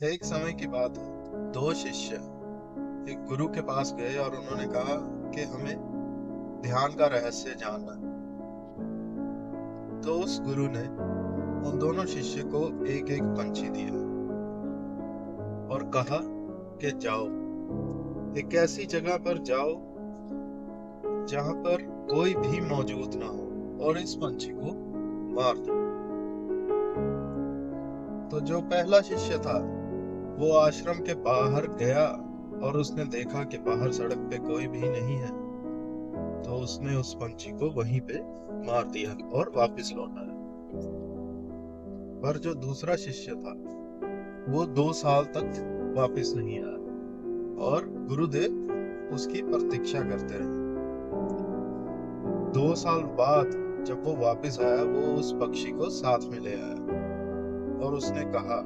एक समय की बात है। दो शिष्य एक गुरु के पास गए और उन्होंने कहा कि हमें ध्यान का रहस्य जानना है। तो उस गुरु ने उन दोनों शिष्य को एक एक पंछी दिया और कहा कि जाओ, एक ऐसी जगह पर जाओ जहां पर कोई भी मौजूद ना हो और इस पंछी को मार दो। तो जो पहला शिष्य था वो आश्रम के बाहर गया और उसने देखा कि बाहर सड़क पे कोई भी नहीं है, तो उसने उस पंछी को वहीं पे मार दिया और वापस लौट आया। पर जो दूसरा शिष्य था वो 2 साल तक वापस नहीं आया और गुरुदेव उसकी प्रतीक्षा करते रहे। 2 साल बाद जब वो वापस आया, वो उस पक्षी को साथ में ले आया और उसने कहा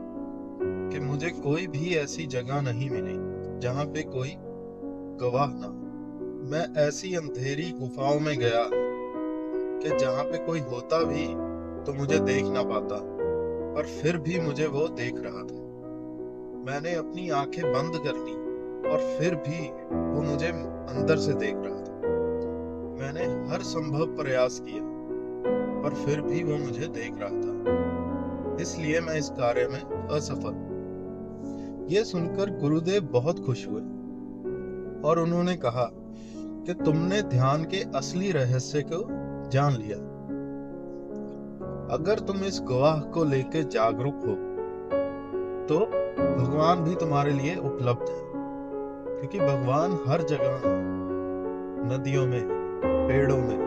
कि मुझे कोई भी ऐसी जगह नहीं मिली जहां पे कोई गवाह ना हो। मैं ऐसी अंधेरी गुफाओं में गया कि जहां पे कोई होता भी तो मुझे देख ना पाता, पर फिर भी मुझे वो देख रहा था। मैंने अपनी आंखें बंद कर ली और फिर भी वो मुझे अंदर से देख रहा था। मैंने हर संभव प्रयास किया पर फिर भी वो मुझे देख रहा था, इसलिए मैं इस कार्य में असफल। ये सुनकर गुरुदेव बहुत खुश हुए और उन्होंने कहा कि तुमने ध्यान के असली रहस्य को जान लिया। अगर तुम इस गवाह को लेकर जागरूक हो तो भगवान भी तुम्हारे लिए उपलब्ध है, क्योंकि भगवान हर जगह है। नदियों में, पेड़ों में,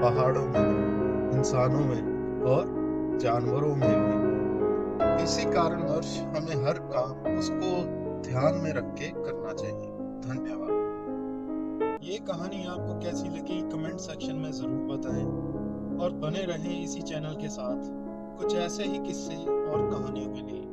पहाड़ों में, इंसानों में और जानवरों में भी। इसी कारणवश हमें हर काम उसको ध्यान में रख के करना चाहिए। धन्यवाद। ये कहानी आपको कैसी लगी कमेंट सेक्शन में ज़रूर बताएं और बने रहें इसी चैनल के साथ कुछ ऐसे ही किस्से और कहानियों के लिए।